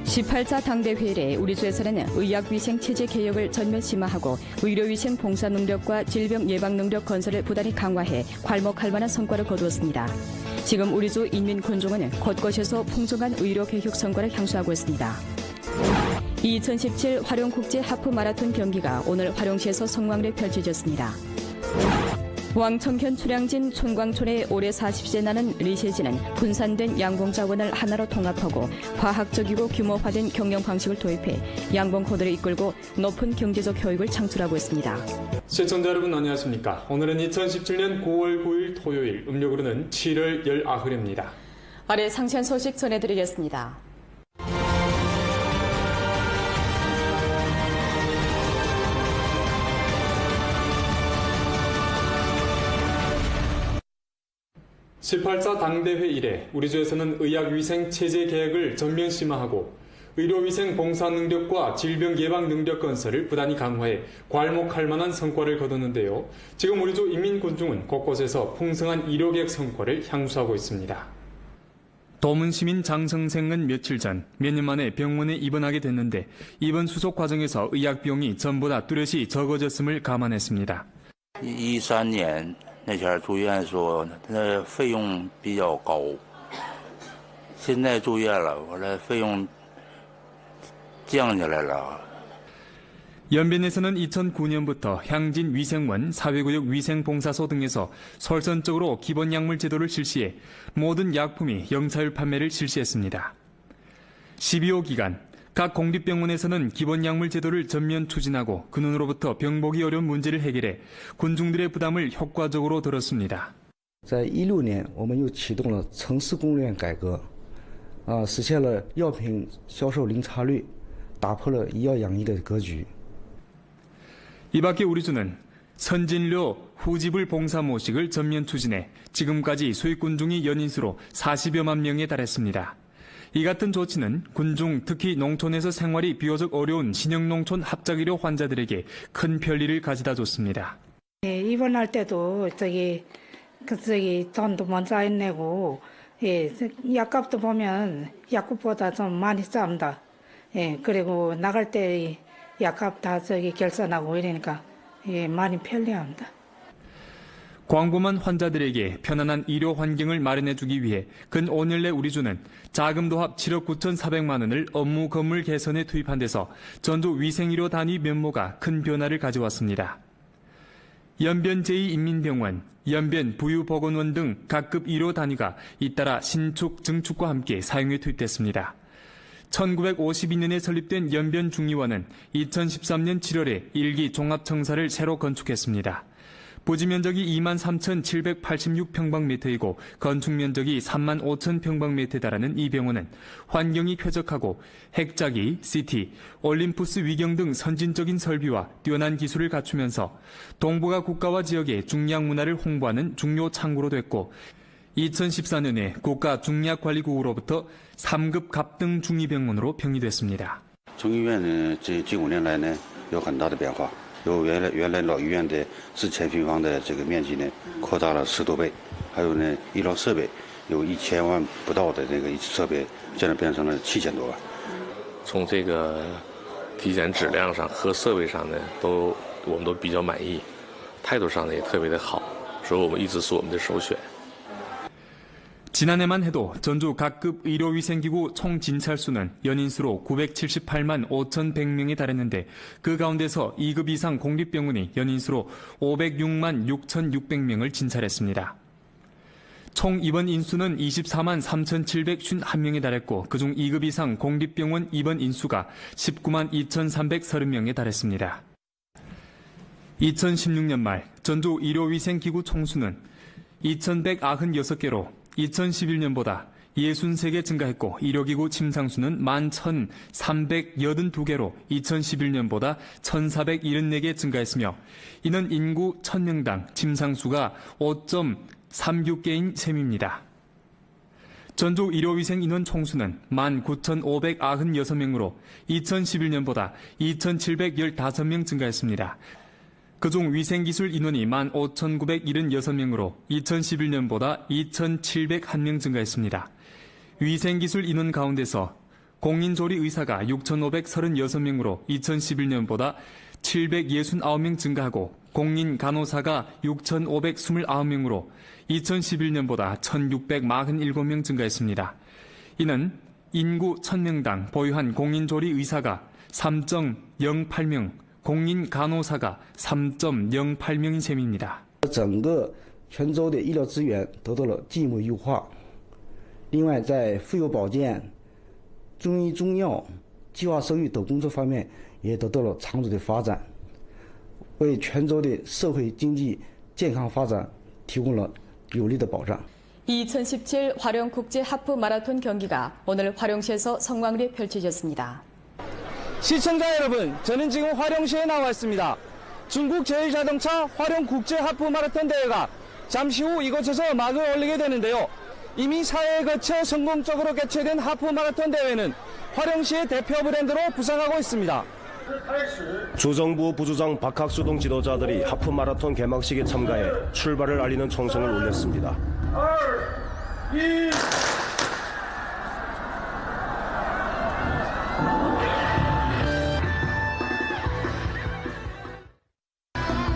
18차 당대회 이래 우리주에서는 의학위생체제 개혁을 전면 심화하고 의료위생 봉사 능력과 질병 예방 능력 건설을 부단히 강화해 괄목할 만한 성과를 거두었습니다. 지금 우리주 인민군종은 곳곳에서 풍성한 의료 개혁 성과를 향수하고 있습니다. 2017 화룡국제 하프 마라톤 경기가 오늘 화룡시에서 성황리에 펼쳐졌습니다. 왕청현 출양진 촌광촌의 올해 40세 나는 리세지는 분산된 양봉 자원을 하나로 통합하고 과학적이고 규모화된 경영 방식을 도입해 양봉코드를 이끌고 높은 경제적 효익을 창출하고 있습니다. 시청자 여러분 안녕하십니까. 오늘은 2017년 9월 9일 토요일, 음력으로는 7월 18일입니다. 아래 상세한 소식 전해드리겠습니다. (18차) 당대회 이래 우리주에서는 의학위생 체제 개혁을 전면 심화하고 의료위생 봉사 능력과 질병 예방 능력 건설을 부단히 강화해 괄목할 만한 성과를 거뒀는데요. 지금 우리주 인민군중은 곳곳에서 풍성한 의료개혁 성과를 향수하고 있습니다. 도문시민 장성생은 며칠 전 몇 년 만에 병원에 입원하게 됐는데 입원 수속 과정에서 의약비용이 전보다 뚜렷이 적어졌음을 감안했습니다. 13年那前住院说那费用比较高，现在住院了，我的费用降下来了。 연변에서는 2009년부터 향진 위생원, 사회구역 위생봉사소 등에서 설선적으로 기본약물 제도를 실시해 모든 약품이 영차율 판매를 실시했습니다. 12호 기간, 각 공립병원에서는 기본약물 제도를 전면 추진하고 근원으로부터 병보기 어려운 문제를 해결해 군중들의 부담을 효과적으로 덜었습니다. 在16年，我们又启动了城市供应链改革，实现了药品销售零差率，打破了医药养医的格局。 이 밖에 우리주는 선진료 후지불 봉사 모식을 전면 추진해 지금까지 수익 군중이 연인수로 40여만 명에 달했습니다. 이 같은 조치는 군중, 특히 농촌에서 생활이 비교적 어려운 신형농촌 합작의료 환자들에게 큰 편리를 가져다 줬습니다. 예, 입원할 때도 돈도 먼저 안 내고, 예, 약값도 보면 약국보다 좀 많이 쌉니다. 예, 그리고 나갈 때 약값 다 결산하고 이러니까 예, 많이 편리합니다. 광범한 환자들에게 편안한 의료 환경을 마련해주기 위해 근 5년 내 우리주는 자금도 합 7억 9,400만 원을 업무 건물 개선에 투입한 데서 전주 위생의료 단위 면모가 큰 변화를 가져왔습니다. 연변 제2인민병원, 연변 부유보건원 등 각급 의료 단위가 잇따라 신축, 증축과 함께 사용에 투입됐습니다. 1952년에 설립된 연변중의원은 2013년 7월에 1기 종합청사를 새로 건축했습니다. 부지 면적이 23,786평방미터이고 건축 면적이 35,000평방미터에 달하는 이 병원은 환경이 쾌적하고 핵자기, CT, 올림푸스 위경 등 선진적인 설비와 뛰어난 기술을 갖추면서 동북아 국가와 지역의 중약 문화를 홍보하는 중요 창구로 됐고 2014년에 국가중약관리국으로부터 3급 갑등 중의병원으로 평이됐습니다. 중의院这5年来呢有很大的变化。 由原来老医院的4000平方的这个面积呢，扩大了10多倍，还有呢医疗设备有1000万不到的这个设备，现在变成了7000多万。从这个体检质量上和设备上呢，我们都比较满意，态度上呢也特别的好，所以我们一直是我们的首选。 지난해만 해도 전주 각급 의료위생기구 총 진찰수는 연인수로 978만 5,100명에 달했는데 그 가운데서 2급 이상 공립병원이 연인수로 506만 6,600명을 진찰했습니다. 총 입원 인수는 24만 3,751명에 달했고 그중 2급 이상 공립병원 입원 인수가 19만 2,330명에 달했습니다. 2016년 말 전주 의료위생기구 총수는 2,196개로 2011년보다 63개 증가했고 의료기구 침상수는 11,382개로 2011년보다 1,474개 증가했으며 이는 인구 1,000명당 침상수가 5.36개인 셈입니다. 전주 의료위생 인원 총수는 19,596명으로 2011년보다 2,715명 증가했습니다. 그중 위생기술 인원이 15,976명으로 2011년보다 2,701명 증가했습니다. 위생기술 인원 가운데서 공인조리 의사가 6,536명으로 2011년보다 769명 증가하고 공인 간호사가 6,529명으로 2011년보다 1,647명 증가했습니다. 이는 인구 1,000명당 보유한 공인조리 의사가 3.08명, 공인 간호사가 3.08명인 셈입니다. 整个泉州的医疗资源得到了进一步优化。另外，在妇幼保健、中医中药、计划生育等工作方面也得到了长足的发展，为泉州的社会经济健康发展提供了有力的保障。 2017 화령 국제 하프 마라톤 경기가 오늘 화령시에서 성황리에 펼쳐졌습니다. 시청자 여러분, 저는 지금 화령시에 나와 있습니다. 중국 제1자동차 화령 국제 하프 마라톤 대회가 잠시 후 이곳에서 막을 올리게 되는데요. 이미 4회에 거쳐 성공적으로 개최된 하프 마라톤 대회는 화령시의 대표 브랜드로 부상하고 있습니다. 주정부 부주장 박학수 등 지도자들이 하프 마라톤 개막식에 참가해 출발을 알리는 총성을 울렸습니다. 2, 1.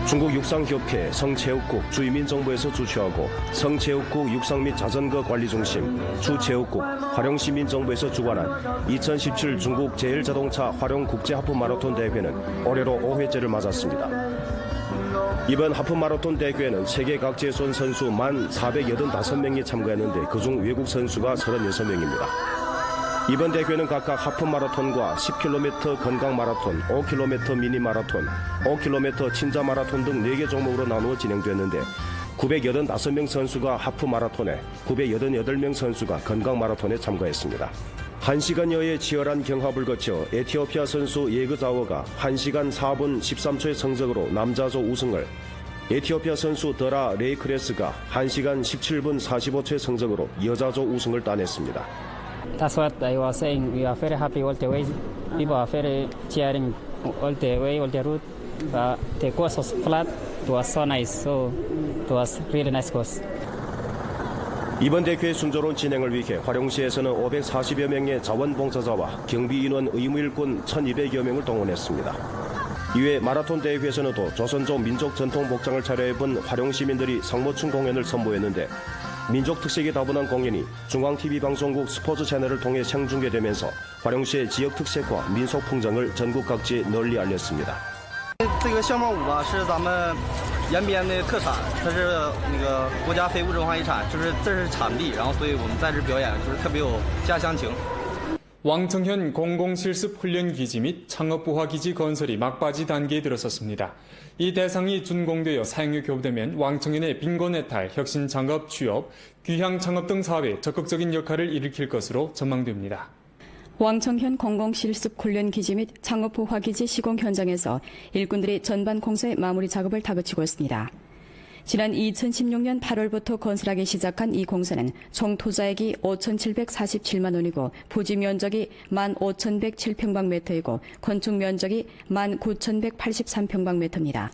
중국육상협회 성체육국 주의민정부에서 주최하고 성체육국 육상 및 자전거 관리중심 주체육국 화령시민정부에서 주관한 2017 중국 제1자동차 화령 국제하프마라톤 대회는 올해로 5회째를 맞았습니다. 이번 하프마라톤 대회에는 세계 각지에서 온 선수 1,485명이 참가했는데 그중 외국 선수가 36명입니다. 이번 대회는 각각 하프마라톤과 10km 건강마라톤, 5km 미니마라톤, 5km 친자마라톤 등 4개 종목으로 나누어 진행됐는데 985명 선수가 하프마라톤에 988명 선수가 건강마라톤에 참가했습니다. 1시간여의 치열한 경합을 거쳐 에티오피아 선수 예그자워가 1시간 4분 13초의 성적으로 남자조 우승을, 에티오피아 선수 더라 레이크레스가 1시간 17분 45초의 성적으로 여자조 우승을 따냈습니다. That's what I was saying. We are very happy all the way. People are very cheering all the way, all the route. The course was flat. It was so nice. So it was really nice course. 이번 대회 순조로운 진행을 위해 화령시에서는 540여 명의 자원봉사자와 경비인원 의무일군 1,200여 명을 동원했습니다. 이외 마라톤 대회에서는 또 조선족 민족 전통 복장을 차려입은 화령 시민들이 상모충 공연을 선보였는데 민족 특색이 다분한 공연이 중앙TV 방송국 스포츠 채널을 통해 생중계되면서 화령시의 지역 특색과 민속 풍경을 전국 각지에 널리 알렸습니다. 这个相貌舞吧是咱们延边的特产，它是那个国家非物质文化遗产，就是这是产地，然后所以我们在这表演就是特别有家乡情。 왕청현 공공실습훈련기지 및 창업부화기지 건설이 막바지 단계에 들어섰습니다. 이 대상이 준공되어 사용이 교부되면 왕청현의 빈곤해탈, 혁신창업, 취업, 귀향창업 등 사업에 적극적인 역할을 일으킬 것으로 전망됩니다. 왕청현 공공실습훈련기지 및 창업부화기지 시공 현장에서 일꾼들이 전반 공사의 마무리 작업을 다그치고 있습니다. 지난 2016년 8월부터 건설하기 시작한 이 공사는 총 투자액이 5,747만 원이고 부지 면적이 15,107평방미터이고 건축 면적이 19,183평방미터입니다.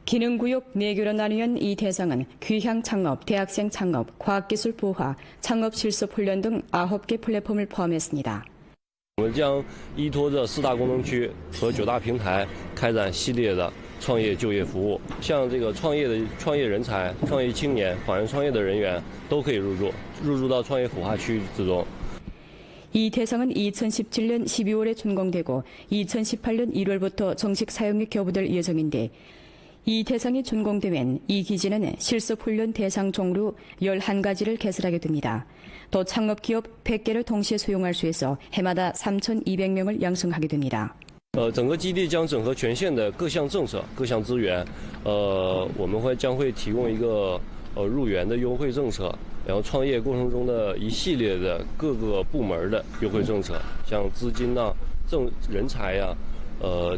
기능구역 4개로 나뉘은 이 대상은 귀향 창업, 대학생 창업, 과학기술 부화, 창업 실습 훈련 등 9개 플랫폼을 포함했습니다. 我们将依托着4大功能区和9大平台，开展系列的创业就业服务。像这个创业人才、创业青年、仿人创业的人员都可以入驻到创业孵化区之中。 이 대상은 2017년 12월에 준공되고 2018년 1월부터 정식 사용이 교부될 예정인데 이 대상이 준공되면 이 기지는 실습훈련 대상 종류 11가지를 개설하게 됩니다. 또 창업기업 100개를 동시에 수용할 수 있어 해마다 3,200명을 양성하게 됩니다. 整个基地将整合全县的各项政策、各项资源，我们将会提供一个入园的优惠政策，然后创业过程中的一系列的各个部门的优惠政策，像资金呐、人才呀、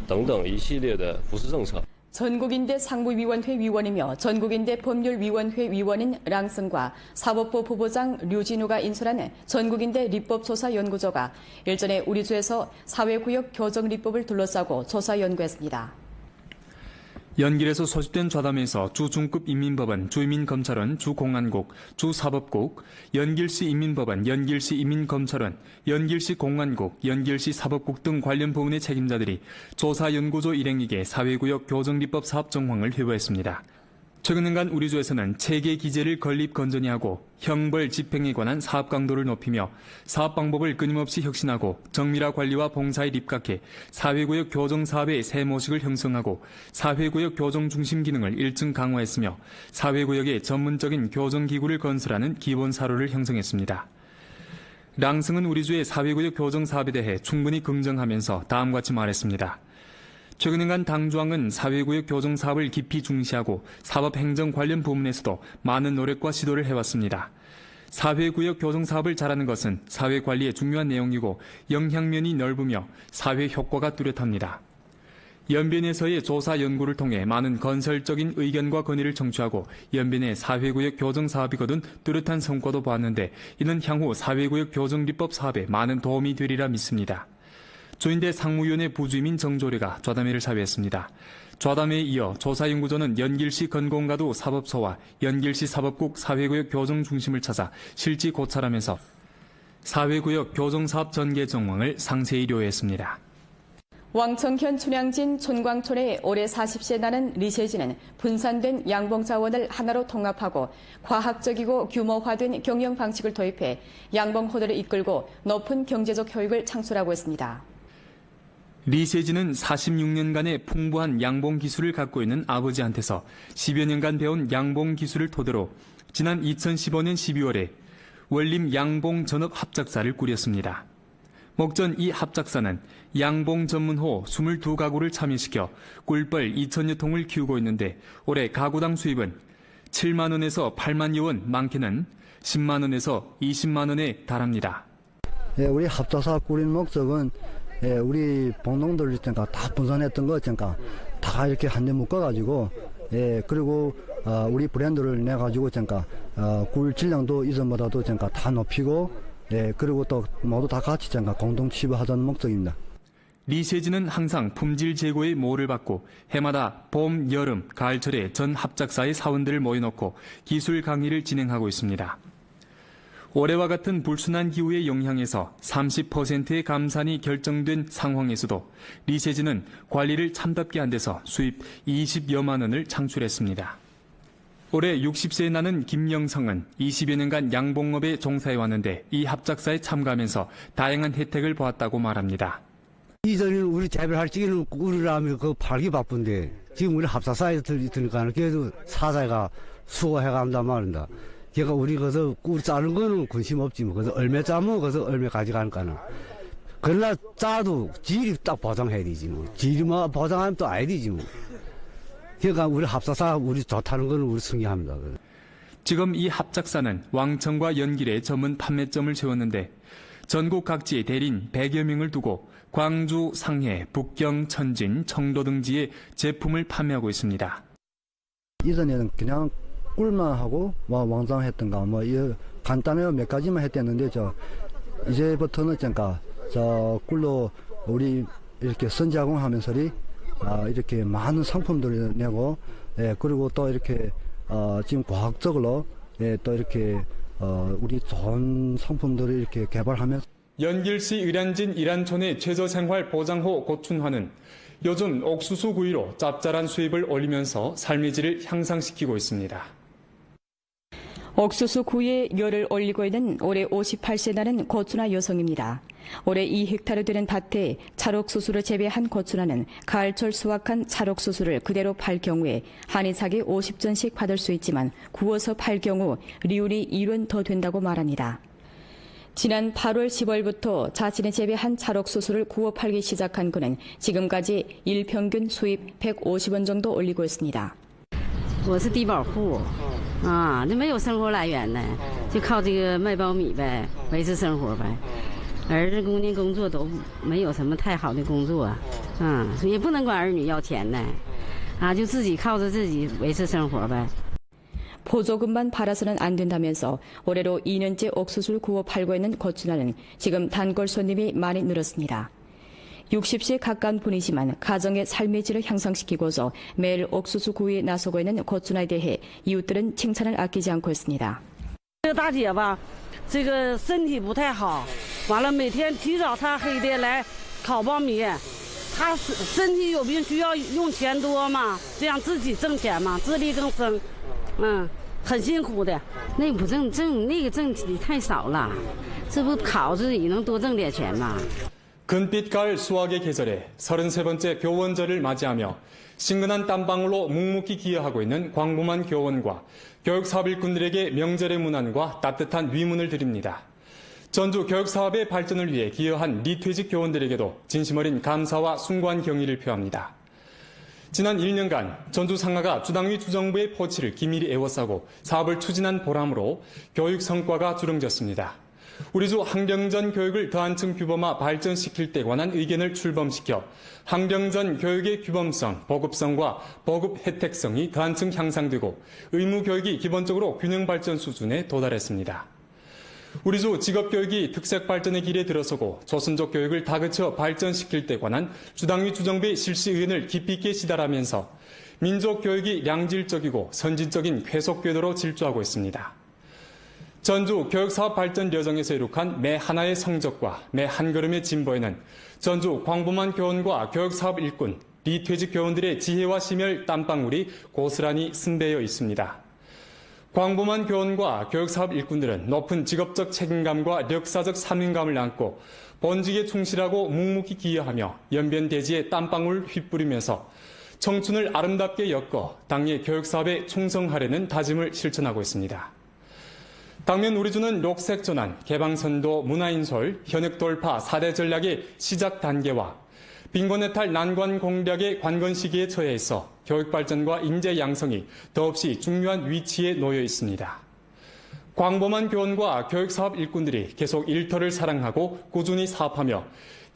等等一系列的扶持政策。 전국인대 상부위원회 위원이며 전국인대 법률위원회 위원인 랑승과 사법부 부부장 류진우가 인솔한 전국인대立법조사연구조가 일전에 우리주에서 사회구역 교정립법을 둘러싸고 조사 연구했습니다. 연길에서 소집된 좌담회에서 주중급 인민법원, 주인민검찰원, 주공안국, 주사법국, 연길시 인민법원, 연길시 인민검찰원, 연길시 공안국, 연길시 사법국 등 관련 부문의 책임자들이 조사연구소 일행에게 사회구역 교정立법 사업 정황을 회부했습니다. 최근간 우리주에서는 체계 기재를 건립 건전히 하고 형벌 집행에 관한 사업 강도를 높이며 사업 방법을 끊임없이 혁신하고 정밀화 관리와 봉사에 입각해 사회구역 교정 사업의 새 모식을 형성하고 사회구역 교정 중심 기능을 1층 강화했으며 사회구역에 전문적인 교정기구를 건설하는 기본 사로를 형성했습니다. 랑승은 우리주의 사회구역 교정 사업에 대해 충분히 긍정하면서 다음과 같이 말했습니다. 최근간 당주항은 사회구역 교정 사업을 깊이 중시하고 사법행정 관련 부문에서도 많은 노력과 시도를 해왔습니다. 사회구역 교정 사업을 잘하는 것은 사회관리의 중요한 내용이고 영향면이 넓으며 사회 효과가 뚜렷합니다. 연변에서의 조사 연구를 통해 많은 건설적인 의견과 건의를 청취하고 연변의 사회구역 교정 사업이 거둔 뚜렷한 성과도 보았는데 이는 향후 사회구역 교정립법 사업에 많은 도움이 되리라 믿습니다. 조인대 상무위원회 부주임인 정조래가 좌담회를 사회했습니다. 좌담회에 이어 조사연구소는 연길시 건공가도 사법소와 연길시 사법국 사회구역 교정 중심을 찾아 실지 고찰하면서 사회구역 교정사업 전개 정황을 상세히 료했습니다. 왕청현 춘향진 촌광촌에 올해 40세 나는 리세진은 분산된 양봉 자원을 하나로 통합하고 과학적이고 규모화된 경영 방식을 도입해 양봉 호도를 이끌고 높은 경제적 효익을 창출하고 있습니다. 리세진은 46년간의 풍부한 양봉 기술을 갖고 있는 아버지한테서 10여 년간 배운 양봉 기술을 토대로 지난 2015년 12월에 원림 양봉 전업 합작사를 꾸렸습니다. 목전 이 합작사는 양봉 전문호 22가구를 참여시켜 꿀벌 2,000여 통을 키우고 있는데 올해 가구당 수입은 7만 원에서 8만여 원, 많게는 10만 원에서 20만 원에 달합니다. 우리 합작사 꾸린 목적은 우리 봉동들 있으니까 다 분산했던 거 있으니까 다 이렇게 한 대 묶어가지고 그리고 우리 브랜드를 내가지고 있으니까 꿀 질량도 이전보다도 있으니까 다 높이고 그리고 또 모두 다 같이 있으니까 공동 취급하자는 목적입니다. 리세진은 항상 품질 제고의 모를 받고 해마다 봄, 여름, 가을철에 전 합작사의 사원들을 모여놓고 기술 강의를 진행하고 있습니다. 올해와 같은 불순한 기후의 영향에서 30%의 감산이 결정된 상황에서도 리세진은 관리를 참답게 한 데서 수입 20여만 원을 창출했습니다. 올해 60세에 나는 김영성은 20여 년간 양봉업에 종사해왔는데 이 합작사에 참가하면서 다양한 혜택을 보았다고 말합니다. 이전에 우리 재배할 적에는 우리라면 그거 팔기 바쁜데 지금 우리 합작사에 들으니까 그래도 사자가 수고해간단 말입니다. 걔가 우리 거기서 꿀 짜는 거는 관심 없지 뭐. 그래서 얼마 짜면 거기서 얼마 가져가니까는. 그러나 짜도 질이 딱 보장해야 되지 뭐. 질이 뭐 보장하면 또 아야 되지 뭐. 그러니까 우리 합작사 우리 좋다는 거는 우리 승인합니다. 지금 이 합작사는 왕청과 연길에 전문 판매점을 세웠는데 전국 각지에 대리인 100여 명을 두고 광주, 상해, 북경, 천진, 청도 등지에 제품을 판매하고 있습니다. 이전에는 그냥 꿀만 하고 왕장했던가 간단해요 몇 가지만 했댔는데 이제부터는 꿀로 우리 이렇게 선자공하면서 이렇게 많은 상품들을 내고 그리고 또 이렇게 지금 과학적으로 또 이렇게 우리 좋은 상품들을 이렇게 개발하면서 연길시 의량진 이란촌의 최저생활 보장호 고춘화는 요즘 옥수수 구이로 짭짤한 수입을 올리면서 삶의 질을 향상시키고 있습니다. 옥수수 구이에 열을 올리고 있는 올해 58세 나는 고춘화 여성입니다. 올해 2헥타르 되는 밭에 찰옥수수를 재배한 고춘화는 가을철 수확한 찰옥수수를 그대로 팔 경우에 한의사기 50전씩 받을 수 있지만 구워서 팔 경우 리율이 1원 더 된다고 말합니다. 지난 8월 10월부터 자신이 재배한 찰옥수수를 구워 팔기 시작한 그는 지금까지 일평균 수입 150원 정도 올리고 있습니다. 我是低保户啊，就没有生活来源呢，就靠这个卖苞米呗，维持生活呗。儿子姑娘工作都没有什么太好的工作，也不能管儿女要钱呢，就自己靠着自己维持生活呗。 보조금만 팔아서는 안 된다면서 올해로 2년째 옥수수를 구워 팔고 있는 고춘화는 지금 단골 손님이 많이 늘었습니다. 60세에 가까운 분이지만 가정의 삶의 질을 향상시키고서 매일 옥수수 구이에 나서고 있는 고춘아에 대해 이웃들은 칭찬을 아끼지 않고 있습니다. 这个大姐吧，这个身体不太好，完了每天起早贪黑的来烤苞米，她身体有病需要用钱多嘛，这样自己挣钱嘛，自力更生，很辛苦的。那不挣的太少了，这不烤自己能多挣点钱吗？ 근빛 가을 수확의 계절에 33번째 교원절을 맞이하며 신근한 땀방울로 묵묵히 기여하고 있는 광범한 교원과 교육사업 일꾼들에게 명절의 문안과 따뜻한 위문을 드립니다. 전주 교육사업의 발전을 위해 기여한 리퇴직 교원들에게도 진심 어린 감사와 숭고한 경의를 표합니다. 지난 1년간 전주 상하가 주당위 주정부의 포치를 기밀히 에워싸고 사업을 추진한 보람으로 교육 성과가 주름졌습니다. 우리 주 학령전 교육을 더 한층 규범화 발전시킬 때 관한 의견을 출범시켜 학령전 교육의 규범성, 보급성과 보급 혜택성이 더 한층 향상되고 의무 교육이 기본적으로 균형 발전 수준에 도달했습니다. 우리 주 직업교육이 특색 발전의 길에 들어서고 조선족 교육을 다그쳐 발전시킬 때 관한 주당위 주정부의 실시 의견을 깊이 있게 시달하면서 민족 교육이 양질적이고 선진적인 쾌속 궤도로 질주하고 있습니다. 전주 교육사업 발전 여정에서 이룩한 매 하나의 성적과 매 한 걸음의 진보에는 전주 광범한 교원과 교육사업 일꾼, 리퇴직 교원들의 지혜와 심혈 땀방울이 고스란히 승배해 있습니다. 광범한 교원과 교육사업 일꾼들은 높은 직업적 책임감과 역사적 사명감을 안고 본직에 충실하고 묵묵히 기여하며 연변대지에 땀방울 휘뿌리면서 청춘을 아름답게 엮어 당의 교육사업에 충성하려는 다짐을 실천하고 있습니다. 당면 우리 주는 녹색전환, 개방선도, 문화인솔, 현역돌파 4대 전략의 시작 단계와 빈곤해탈 난관 공략의 관건 시기에 처해 있어 교육발전과 인재 양성이 더없이 중요한 위치에 놓여 있습니다. 광범한 교원과 교육사업 일꾼들이 계속 일터를 사랑하고 꾸준히 사업하며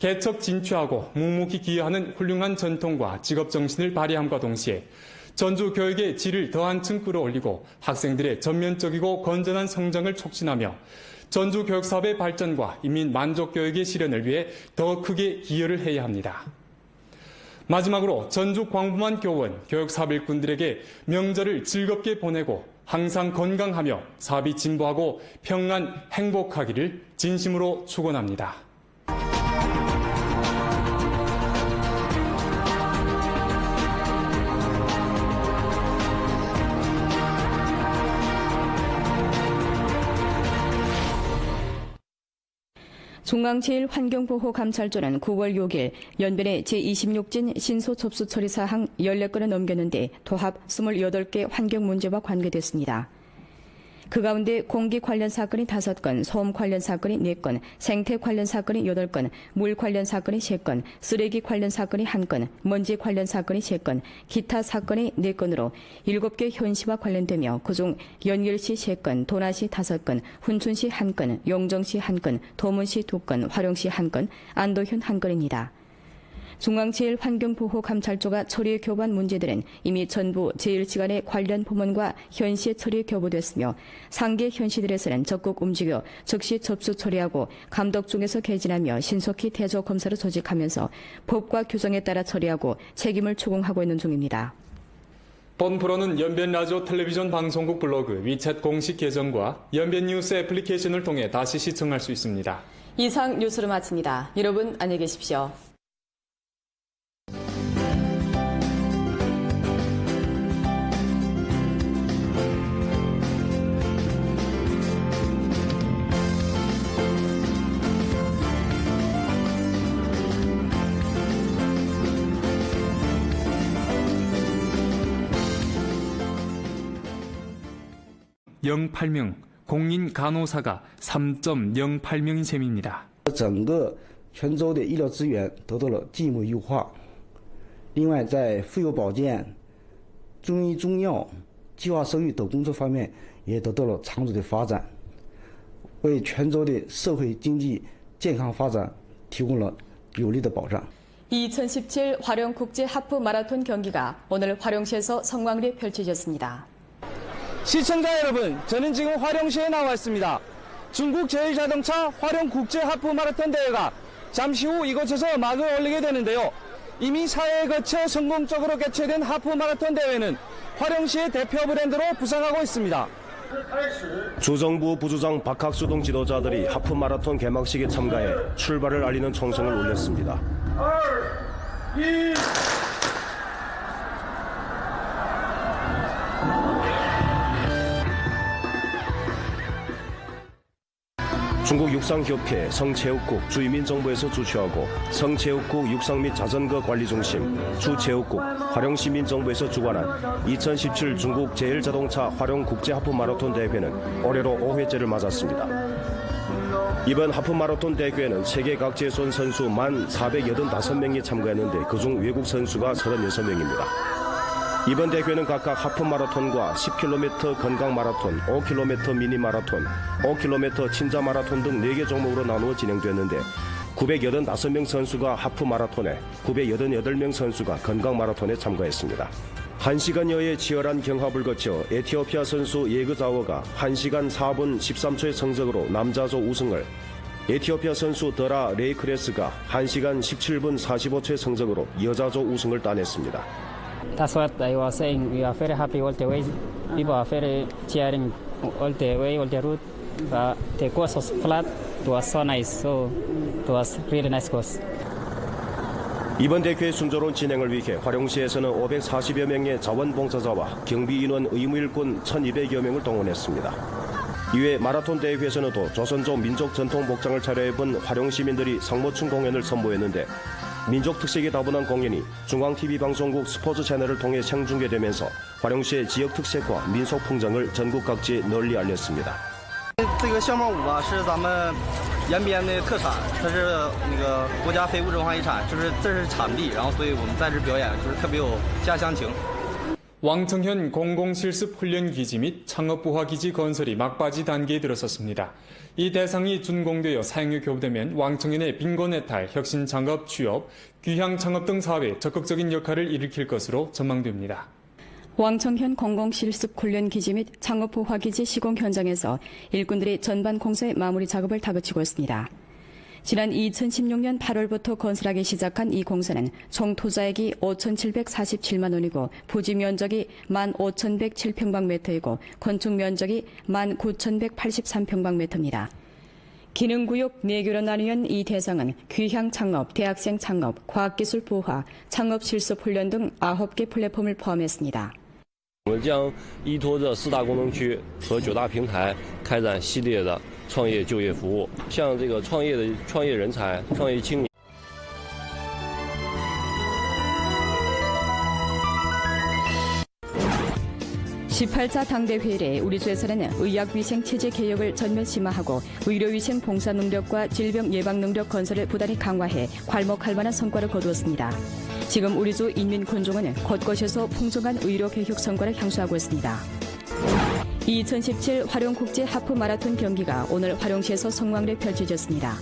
개척 진취하고 묵묵히 기여하는 훌륭한 전통과 직업정신을 발휘함과 동시에 전주 교육의 질을 더 한층 끌어올리고 학생들의 전면적이고 건전한 성장을 촉진하며 전주 교육사업의 발전과 인민 만족 교육의 실현을 위해 더 크게 기여를 해야 합니다. 마지막으로 전주 광범한 교원, 교육사업 일꾼들에게 명절을 즐겁게 보내고 항상 건강하며 사업이 진보하고 평안, 행복하기를 진심으로 축원합니다. 중앙-제1환경보호감찰조는 9월 6일 연변의 제26진 신소 접수 처리 사항 14건을 넘겼는데 도합 28개 환경 문제와 관계됐습니다. 그 가운데 공기 관련 사건이 5건, 소음 관련 사건이 4건, 생태 관련 사건이 8건, 물 관련 사건이 3건, 쓰레기 관련 사건이 1건, 먼지 관련 사건이 3건, 기타 사건이 4건으로 7개 현시와 관련되며 그중 연결시 3건, 도나시 5건, 훈춘시 1건, 용정시 1건, 도문시 2건, 화룡시 1건, 안도현 1건입니다. 중앙-제1환경보호감찰조가 처리에 교부한 문제들은 이미 전부 제1시간에 관련 부문과 현시에 처리에 교부됐으며 상계 현시들에서는 적극 움직여 즉시 접수 처리하고 감독 중에서 개진하며 신속히 대조 검사를 조직하면서 법과 규정에 따라 처리하고 책임을 추궁하고 있는 중입니다. 본 프로는 연변라디오 텔레비전 방송국 블로그 위챗 공식 계정과 연변뉴스 애플리케이션을 통해 다시 시청할 수 있습니다. 이상 뉴스를 마칩니다. 여러분 안녕히 계십시오. (0.8명) 공인 간호사가 3.08명인 셈입니다. 整个泉州的医疗资源得到了进一步优化。另外，在妇幼保健、中医中药、计划生育等工作方面也得到了长足的发展，为泉州的社会经济健康发展提供了有力的保障。 2017 화룡국제 하프 마라톤 경기가 오늘 화룡시에서 성황리에 펼쳐졌습니다. 시청자 여러분, 저는 지금 화룡시에 나와 있습니다. 중국 제1자동차 화룡국제 하프 마라톤 대회가 잠시 후 이곳에서 막을 올리게 되는데요. 이미 4회 거쳐 성공적으로 개최된 하프 마라톤 대회는 화령시의 대표 브랜드로 부상하고 있습니다. 주정부 부주장 박학수 등 지도자들이 하프 마라톤 개막식에 참가해 출발을 알리는 총성을 울렸습니다. 2, 1. 중국 육상협회 성체육국 주의민정부에서 주최하고 성체육국 육상 및 자전거 관리중심 주체육국 화령시민정부에서 주관한 2017 중국 제1자동차 화령국제하프마라톤 대회는 올해로 5회째를 맞았습니다. 이번 하프마라톤 대회에는 세계 각지에서 온 선수 1,485명이 참가했는데 그중 외국 선수가 36명입니다. 이번 대회는 각각 하프마라톤과 10km 건강마라톤, 5km 미니마라톤, 5km 친자마라톤 등 4개 종목으로 나누어 진행됐는데 985명 선수가 하프마라톤에 988명 선수가 건강마라톤에 참가했습니다. 1시간여의 치열한 경합을 거쳐 에티오피아 선수 예그자워가 1시간 4분 13초의 성적으로 남자조 우승을, 에티오피아 선수 더라 레이크레스가 1시간 17분 45초의 성적으로 여자조 우승을 따냈습니다. That's what I was saying. We are very happy all the way. People are very cheering all the way, all the route. The course was flat. It was so nice. So it was really nice course. 이번 대회 순조로운 진행을 위해 화령시에서는 540여 명의 자원봉사자와 경비인원 의무일꾼 1,200여 명을 동원했습니다. 이외 마라톤 대회에서는 또 조선족 민족 전통 복장을 차려입은 화령시민들이 상모충 공연을 선보였는데 민족 특색이 다분한 공연이 중앙TV방송국 스포츠 채널을 통해 생중계되면서 화령시의 지역 특색과 민속 풍경을 전국 각지에 널리 알렸습니다. 这个相貌舞吧是咱们延边的特产，它是那个国家非物质文化遗产，就是这是产地，然后所以我们在这表演就是特别有家乡情。 왕청현 공공실습훈련기지 및 창업부화기지 건설이 막바지 단계에 들어섰습니다. 이 대상이 준공되어 사용이 교부되면 왕청현의 빈곤해탈, 혁신창업, 취업, 귀향창업 등 사회에 적극적인 역할을 일으킬 것으로 전망됩니다. 왕청현 공공실습훈련기지 및 창업부화기지 시공 현장에서 일꾼들이 전반 공사의 마무리 작업을 다그치고 있습니다. 지난 2016년 8월부터 건설하기 시작한 이 공사는 총 투자액이 5,747만 원이고 부지 면적이 15,107평방미터이고 건축 면적이 19,183평방미터입니다. 기능구역 4개로 나뉘은 이 대상은 귀향 창업, 대학생 창업, 과학기술 부화, 창업 실습 훈련 등 9개 플랫폼을 포함했습니다. 我们将依托着4大功能区和9大平台，开展系列的创业就业服务，向这个创业人才、创业青年。 18차 당대회 이래 우리주에서는 의학위생체제 개혁을 전면 심화하고 의료위생 봉사 능력과 질병 예방 능력 건설을 부단히 강화해 괄목할 만한 성과를 거두었습니다. 지금 우리주 인민군중은 곳곳에서 풍성한 의료 개혁 성과를 향수하고 있습니다. 2017 화령국제 하프 마라톤 경기가 오늘 화령시에서 성황리에 펼쳐졌습니다.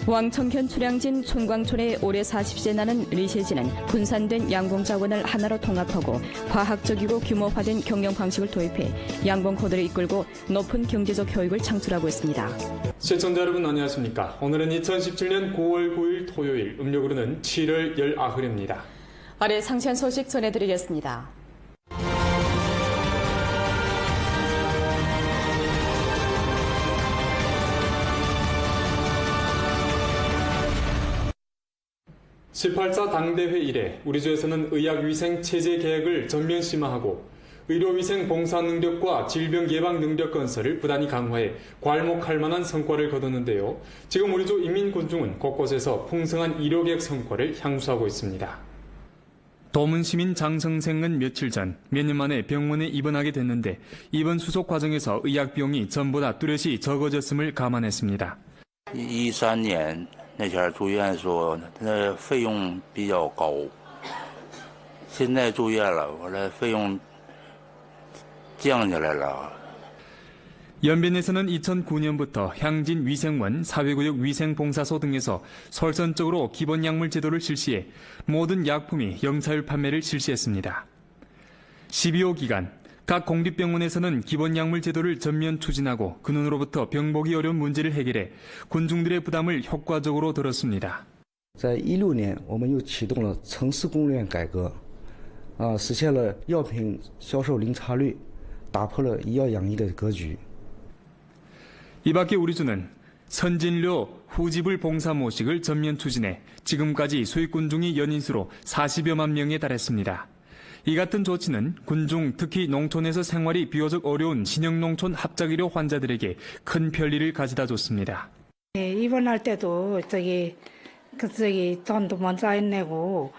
왕청현 출향진 촌광촌의 올해 40세 나는 리셰지는 분산된 양봉자원을 하나로 통합하고 과학적이고 규모화된 경영 방식을 도입해 양봉코드를 이끌고 높은 경제적 효익을 창출하고 있습니다. 시청자 여러분 안녕하십니까. 오늘은 2017년 9월 9일 토요일, 음력으로는 7월 19일입니다. 아래 상세한 소식 전해드리겠습니다. (18차) 당대회 이래 우리주에서는 의학위생체제 개혁을 전면 심화하고 의료위생 봉사 능력과 질병 예방 능력 건설을 부단히 강화해 괄목할 만한 성과를 거뒀는데요. 지금 우리주 인민군중은 곳곳에서 풍성한 의료개혁 성과를 향수하고 있습니다. 도문시민 장성생은 며칠 전 몇 년 만에 병원에 입원하게 됐는데 입원 수속 과정에서 의약 비용이 전보다 뚜렷이 적어졌음을 감안했습니다. 13年 那前住院的时候，那费用比较高。现在住院了，我这费用降下来了。 연변에서는 2009년부터 향진 위생원, 사회구역 위생봉사소 등에서 설선적으로 기본 약물 제도를 실시해 모든 약품이 영차율 판매를 실시했습니다. 12호 기간 각 공립병원에서는 기본약물 제도를 전면 추진하고 근원으로부터 병복이 어려운 문제를 해결해 군중들의 부담을 효과적으로 덜었습니다. 在16年，我们又启动了城市供应链改革，实现了药品销售零差率，打破了医药养医的格局。 이 밖에 우리주는 선진료 후지불 봉사 모식을 전면 추진해 지금까지 수익 군중이 연인수로 40여만 명에 달했습니다. 이 같은 조치는 군중, 특히 농촌에서 생활이 비교적 어려운 신형농촌 합작의료 환자들에게 큰 편리를 가져다 줬습니다. 입원할 때도 돈도 먼저 안 내고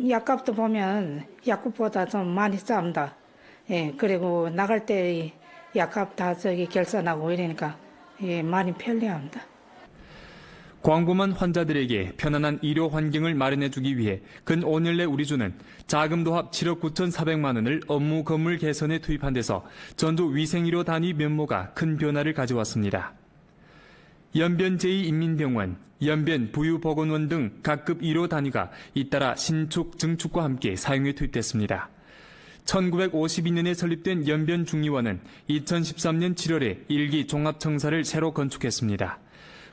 약값도 보면 약국보다 좀 많이 쌉니다. 그리고 나갈 때 약값 다 결산하고 이러니까 많이 편리합니다. 광범한 환자들에게 편안한 의료 환경을 마련해주기 위해 근 5년 내 우리주는 자금도 합 7억 9,400만 원을 업무 건물 개선에 투입한 데서 전주 위생의료 단위 면모가 큰 변화를 가져왔습니다. 연변 제2인민병원, 연변 부유보건원 등 각급 의료 단위가 잇따라 신축, 증축과 함께 사용에 투입됐습니다. 1952년에 설립된 연변 중의원은 2013년 7월에 1기 종합청사를 새로 건축했습니다.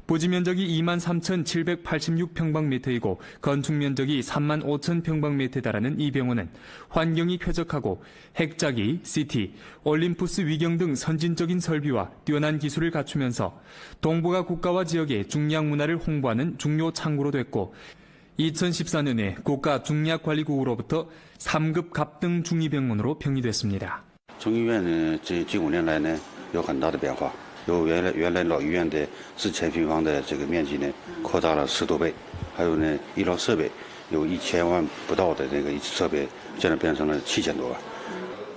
부지 면적이 23,786평방미터이고 건축 면적이 35,000평방미터에 달하는 이 병원은 환경이 쾌적하고 핵자기, CT, 올림푸스 위경 등 선진적인 설비와 뛰어난 기술을 갖추면서 동북아 국가와 지역의 중약 문화를 홍보하는 중요 창구로 됐고 2014년에 국가 중약관리국으로부터 3급 갑등 중의병원으로 평이 됐습니다. 中医院呢，这5年来呢，有很大的变化。 由原来老医院的4000平方的这个面积呢，扩大了10多倍，还有呢，医疗设备有1000万不到的这个设备，现在变成了7000多万。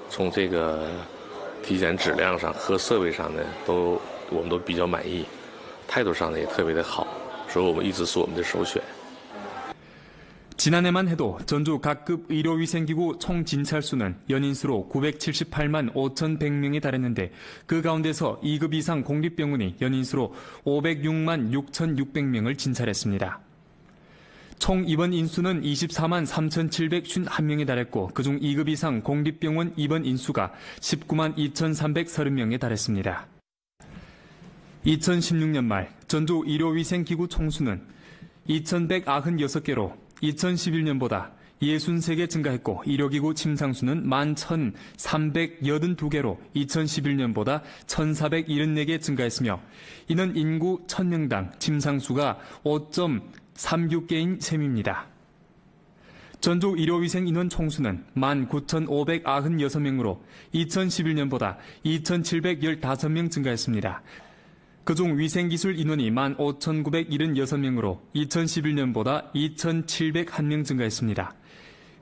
从这个体检质量上和设备上呢，我们都比较满意，态度上呢也特別的好，所以我们一直是我们的首选。 지난해만 해도 전주 각급 의료위생기구 총 진찰수는 연인수로 978만 5,100명에 달했는데 그 가운데서 2급 이상 공립병원이 연인수로 506만 6,600명을 진찰했습니다. 총 입원 인수는 24만 3,751명에 달했고 그중 2급 이상 공립병원 입원 인수가 19만 2,330명에 달했습니다. 2016년 말 전주 의료위생기구 총수는 2,196개로 2011년보다 63개 증가했고 의료기구 침상수는 11,382개로 2011년보다 1,474개 증가했으며 이는 인구 1,000명당 침상수가 5.36개인 셈입니다. 전주 의료위생 인원 총수는 19,596명으로 2011년보다 2,715명 증가했습니다. 그중 위생기술 인원이 15,976명으로 2011년보다 2,701명 증가했습니다.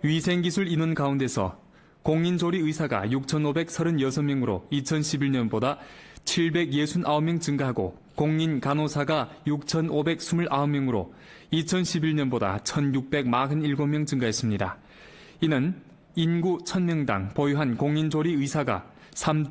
위생기술 인원 가운데서 공인조리 의사가 6,536명으로 2011년보다 769명 증가하고 공인 간호사가 6,529명으로 2011년보다 1,647명 증가했습니다. 이는 인구 1,000명당 보유한 공인조리 의사가 3.